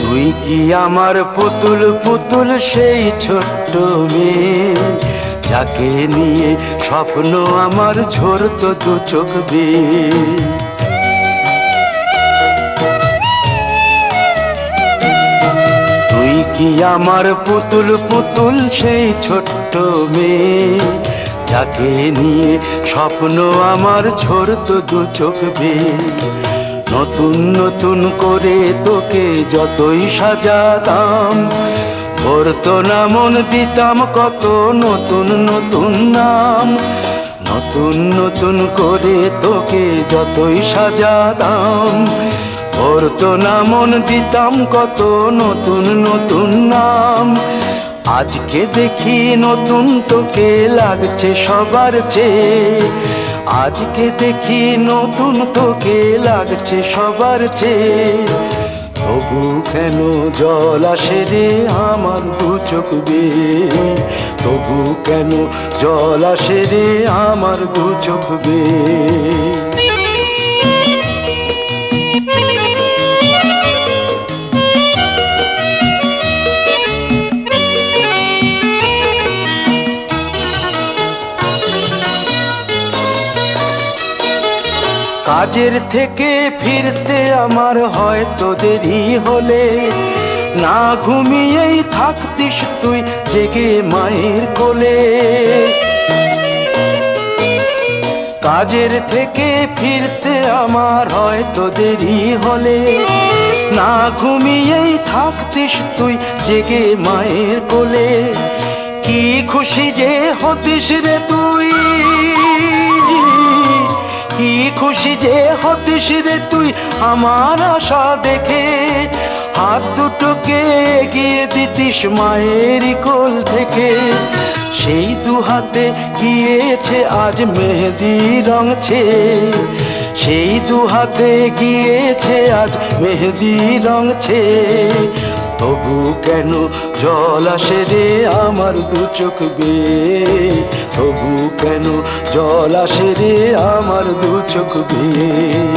তুই কি আমার পুতুল পুতুল সেই ছোট্ট মেয়ে, যাকে নিয়ে স্বপ্ন আমার ঝরতো দু চোখ বেয়ে। তুই কি আমার পুতুল পুতুল সেই ছোট্ট মেয়ে, যাকে নিয়ে স্বপ্ন আমার ঝরতো দু চোখ বেয়ে। নতুন নতুন করে তোকে যতই সাজাতাম, ভরতো না মন, দিতাম কত নতুন নতুন নাম। নতুন নতুন করে তোকে যতই সাজাতাম, ভরতো না মন, দিতাম কত নতুন নতুন নাম। আজকে দেখি নতুন তোকে লাগছে সবার চেয়ে, আজকে দেখি নতুন তোকে লাগছে সবার চেয়ে। তবু কেন জল আসে রে আমার দু চোখ বেয়ে, তবু কেন জল আসে রে আমার দু চোখ বেয়ে। কাজের থেকে ফিরতে আমার হয়তো দেরি হলে, না ঘুমিয়েই থাকতিস তুই জেগে মায়ের কোলে। কাজের থেকে ফিরতে আমার হয়তো দেরি হলে, না ঘুমিয়েই থাকতিস তুই জেগে মায়ের কোলে। কি খুশি যে হতিস রে তুই, কি খুশি যে হতিস রে তুই আমার আশা দেখে। হাত দুটোকে এগিয়ে দিতিস মায়ের কোল থেকে, সেই দু হাতে গিয়েছে আজ মেহেদি রং ছেয়ে। সেই দু হাতে গিয়েছে আজ মেহেদি রং ছেয়ে। তবু কেন জল আসে রে আমার দু চোখ বেয়ে, তবু কেন জল আসে রে আমার দু চোখ বেয়ে।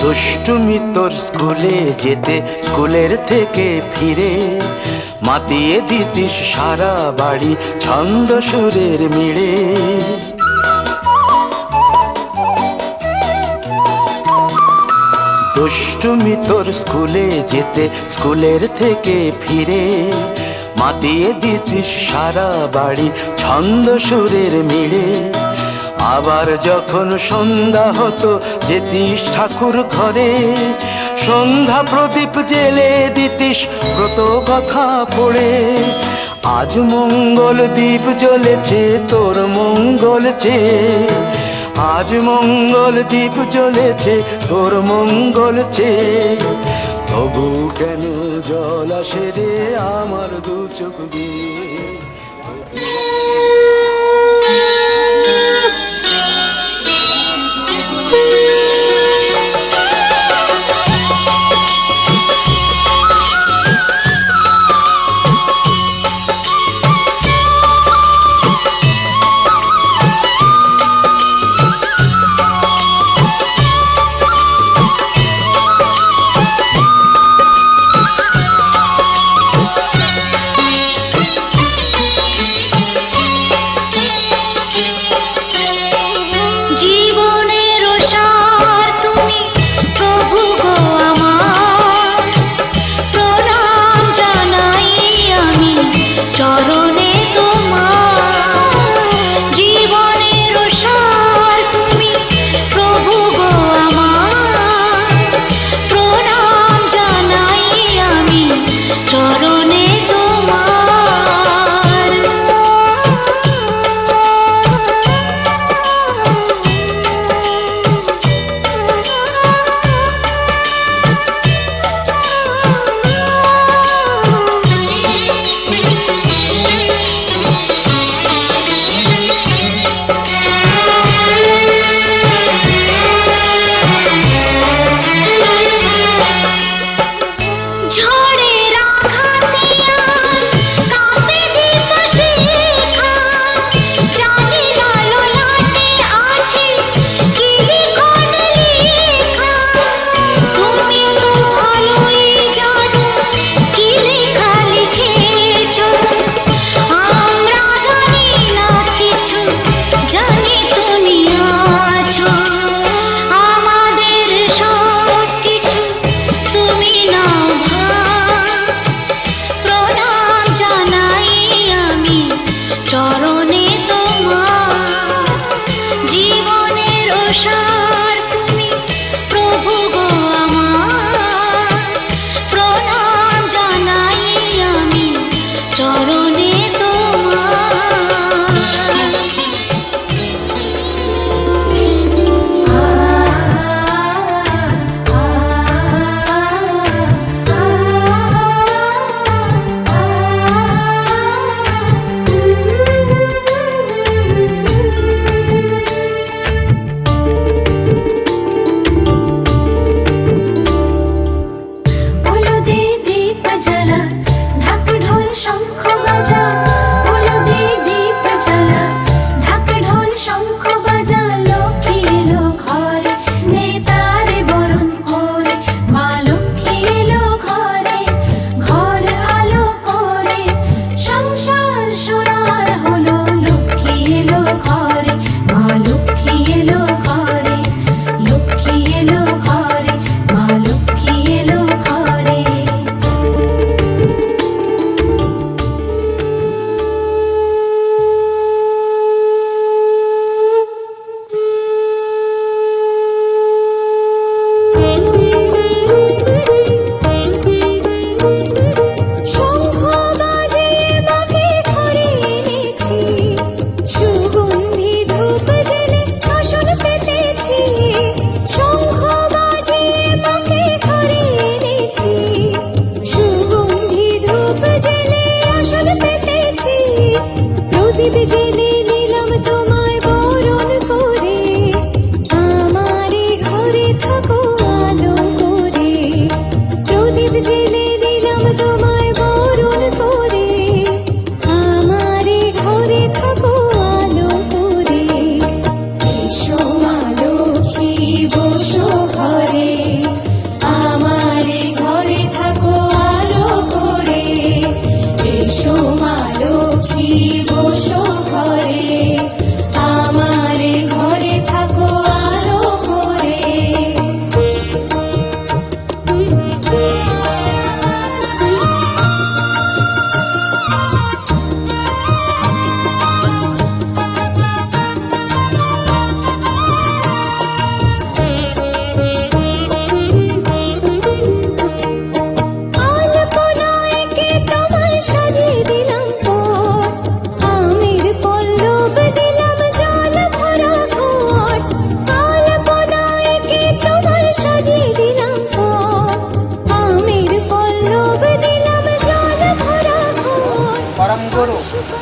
দুষ্টুমি তোর স্কুলে যেতে, স্কুলের থেকে ফিরে মাতিয়ে দিতিস সারা বাড়ি ছন্দ সুরের মিড়ে। দুষ্টুমি তোর স্কুলে যেতে, স্কুলের থেকে ফিরে মাতিয়ে দিতিস সারা বাড়ি ছন্দ সুরের মিড়ে। আবার যখন সন্ধ্যা হতো যেতিস ঠাকুর ঘরে, সন্ধ্যা প্রদীপ জেলে দিতিস ব্রত কথা পড়ে। আজ মঙ্গল দ্বীপ জ্বলেছে তোর মঙ্গল চেয়ে, আজ মঙ্গল দ্বীপ জ্বলেছে তোর মঙ্গল চেয়ে। তবু কেন জল আসে রে আমার দু চোখ বেয়ে। চরণে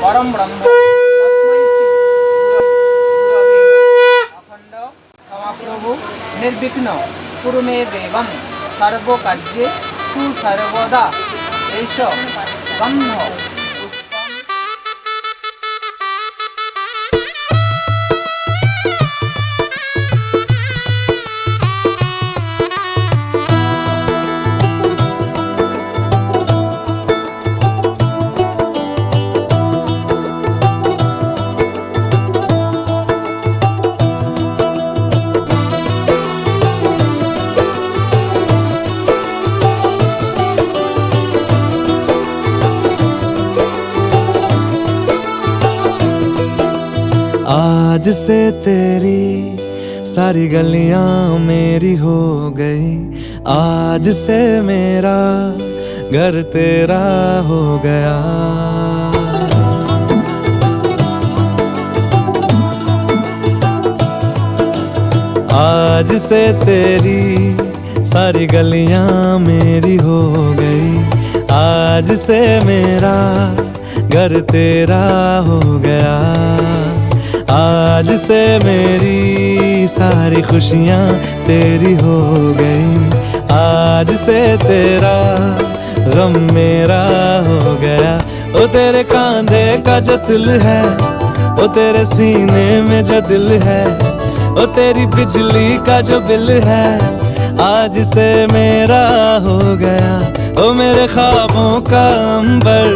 परम ब्रह्म तस्मै श्री गुरवे नमः। अखंड क्षमाप्रभु निर्विघ्न कुरु मे देवं सर्वकार्ये सुसर्वदा एष ब्रह्म। आज से तेरी सारी गलियां मेरी हो गई, आज से मेरा घर तेरा हो गया। आज से तेरी सारी गलियां मेरी हो गई, आज से मेरा घर तेरा हो गया। आज से मेरी सारी खुशियाँ तेरी हो गई, आज से तेरा गम मेरा हो गया। ओ तेरे कांधे का जो दिल है, ओ तेरे सीने में जो दिल है, ओ तेरी बिजली का जो बिल है, आज से मेरा हो गया। ओ मेरे ख्वाबों का अंबर,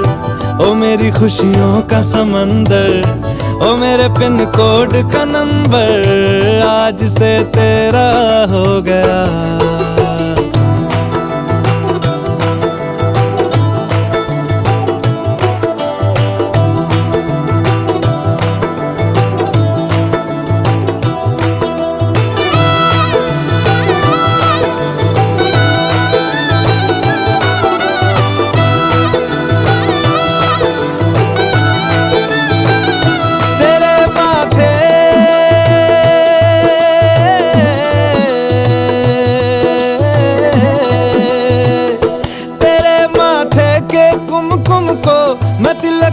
ओ मेरी खुशियों का समंदर, ओ मेरे पिन कोड का नंबर, आज से तेरा हो गया।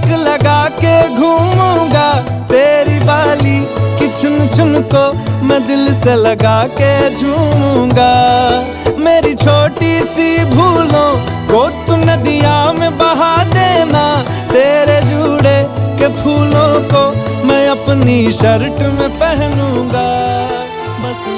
ठुमक लगा के घूमूंगा तेरी बाली कि चुन चुन को मैं दिल से लगा के झूमूंगा। मेरी छोटी सी भूलों को तू नदिया में बहा देना, तेरे जूड़े के फूलों को मैं अपनी शर्ट में पहनूंगा। बस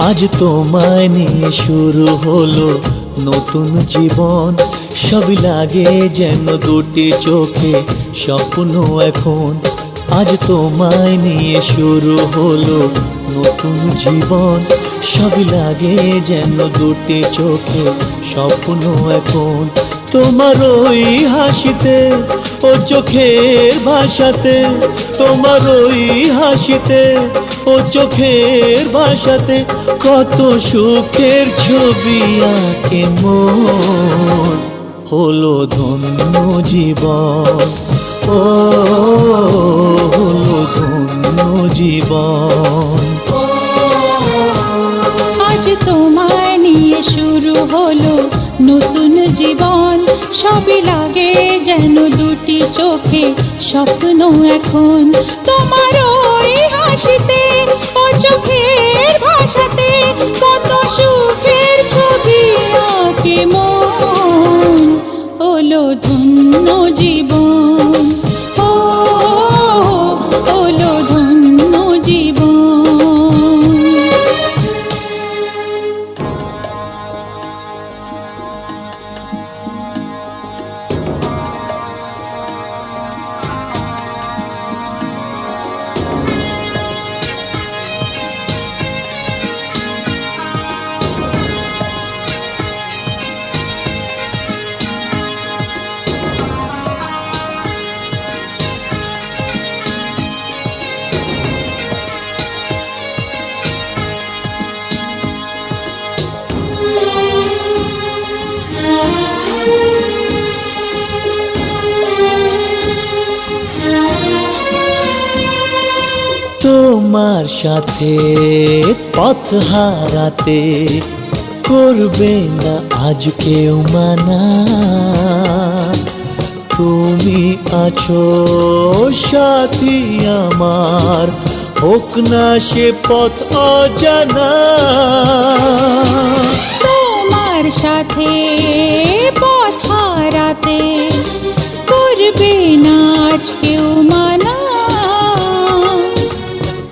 আজ তোমায় নিয়ে শুরু হলো নতুন জীবন, সবই লাগে যেন দুটি চোখে স্বপ্ন এখন। আজ তোমায় নিয়ে শুরু হলো নতুন জীবন, সবই লাগে যেন দুটি চোখে স্বপ্ন এখন। তোমার ওই হাসিতে ও চোখের ভাষাতে, তোমার ওই হাসিতে ও চোখের ভাষাতে কত সুখের ছবি আঁকে মন। হলো ধন্য জীবন, ও হলো ধন্য জীবন। আজ তোমায় নিয়ে শুরু হলো নতুন জীবন, সবই লাগে যেন দুটি চোখে স্বপ্ন এখন। তোমার ওই হাসিতে ও চোখের ভাষাতে কত সুখের ছবি আঁকে মন। হলো ধন্য জীবন, ও হলো ধন্য জীবন। তোমার সাথে পথ হারাতে করবে না আজ কেউ মানা। তুমি আছো সাথী আমার, হোক না সে পথ অজানা। তোমার সাথে পথ হারাতে করবে না আজ কেউ মানা।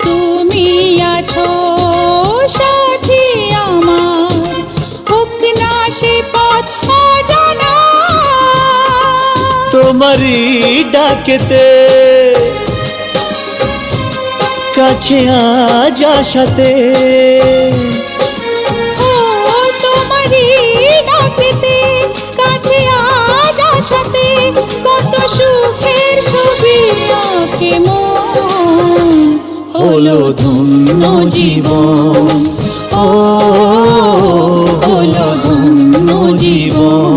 তুমি আছো সাথী আমার, হোক না সে পথ অজানা। তোমারই ডাকেতে কাছে আজ আসাতে, ও তোমারই ডাকেতে কাছে আজ আসাতে, কত সুখের ছবি আঁকে মন। হলো ধন্য জীবন, ও হলো ধন্য জীবন।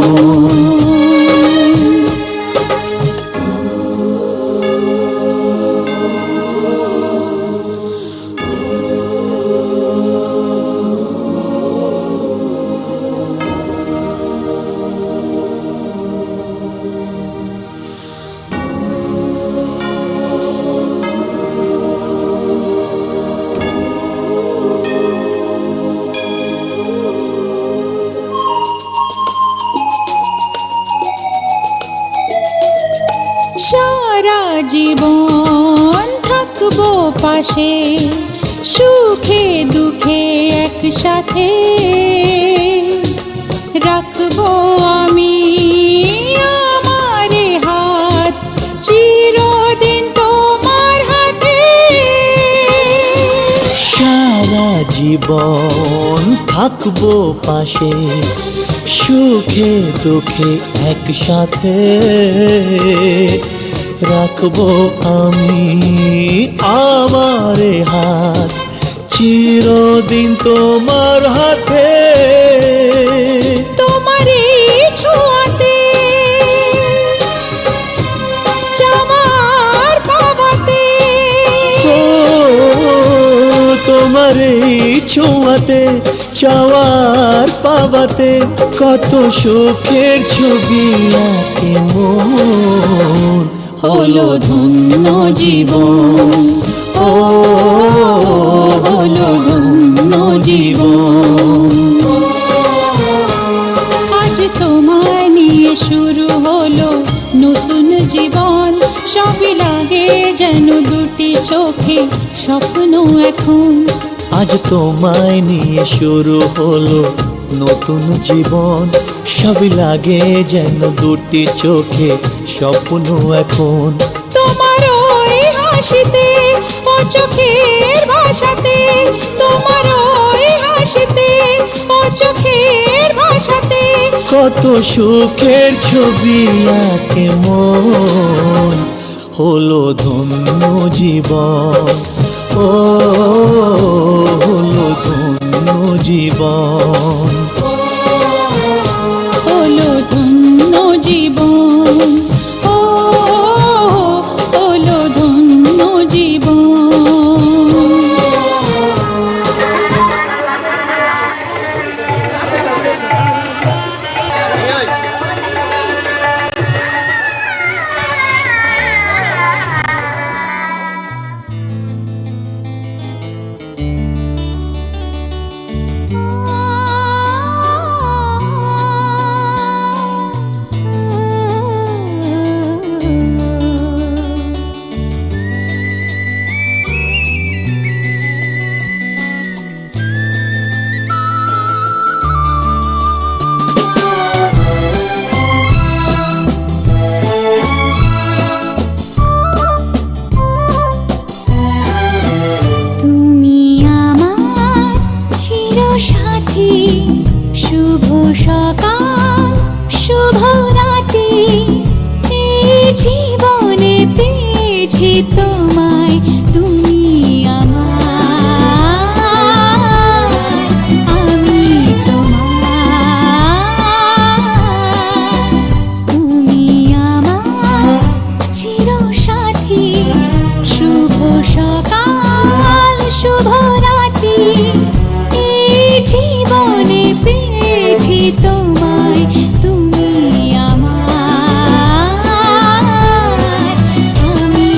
সারা জীবন থাকবো পাশে, সুখে দুঃখে একসাথে রাখবো আমি আমার হাত চিরদিন তোমার হাতে। সারা জীবন থাকবো পাশে, সুখে দুঃখে একসাথে রাখবো আমি আমার হাত চিরদিন তোমার হাতে। তোমারই ছোঁয়াতে চাওয়ার পাওয়াতে, ও তোমার এই ছোঁয়াতে চাওয়ার পাওয়াতে, কত সুখের ছবি আঁকে মন। হলো ধন্য জীবন, ও হলো ধন্য জীবন। আজ তোমায় নিয়ে শুরু হলো নতুন জীবন। সবই লাগে যেন দুটি চোখে স্বপ্ন এখন। আজ তোমায় নিয়ে শুরু হলো নতুন জীবন, সবই লাগে যেন দুটি চোখে স্বপ্ন এখন। তোমার ওই হাসিতে ও চোখের ভাষাতে, তোমার ওই হাসিতে ও চোখের ভাষাতে, কত সুখের ছবি আঁকে মন। হলো ধন্য জীবন, ও হলো ধন্য জীবন। হলো ধন্য জীবন, ও হলো ধন্য জীবন। তোমায় তুমি আমার, আমি তোমার, তুমি আমার চিরসাথী। শুভ সকাল শুভ রাতি এই জীবনে পেয়েছি তোমায় তুমি আমার আমি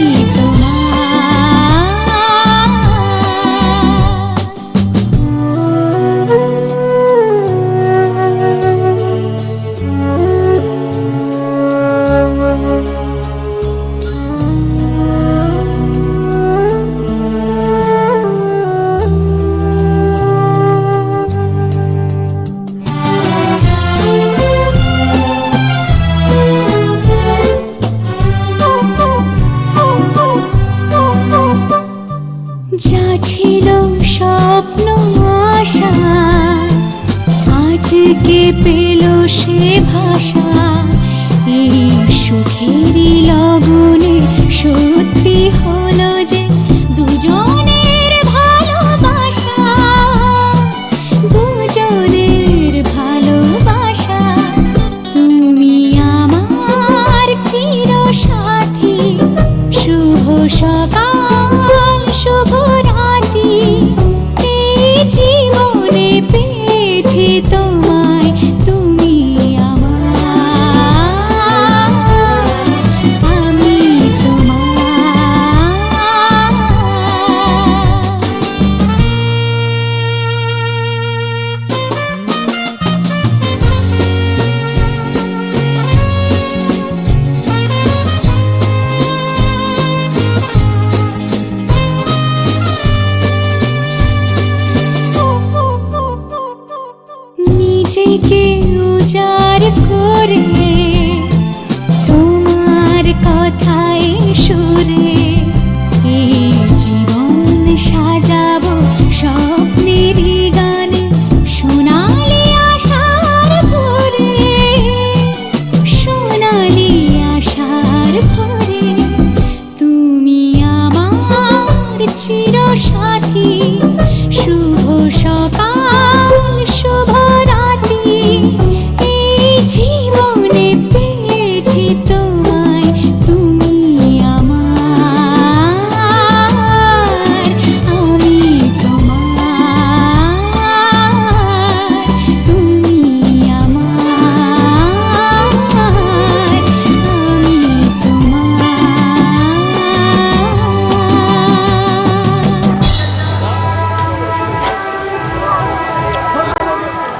যা ছিল স্বপ্ন আশা আজকে পেল সে ভাষা এই সুখেরই লগনে সত্যি হলো যে দুজনের ভালোবাসা দুজনের ভালোবাসা তুমি আমার চিরসাথী শুভ সকাল শুভ রাতি এই জীবনে পেয়েছি তোমায় তুমি আমার আমি তোমার নিজেকে উজাড় করে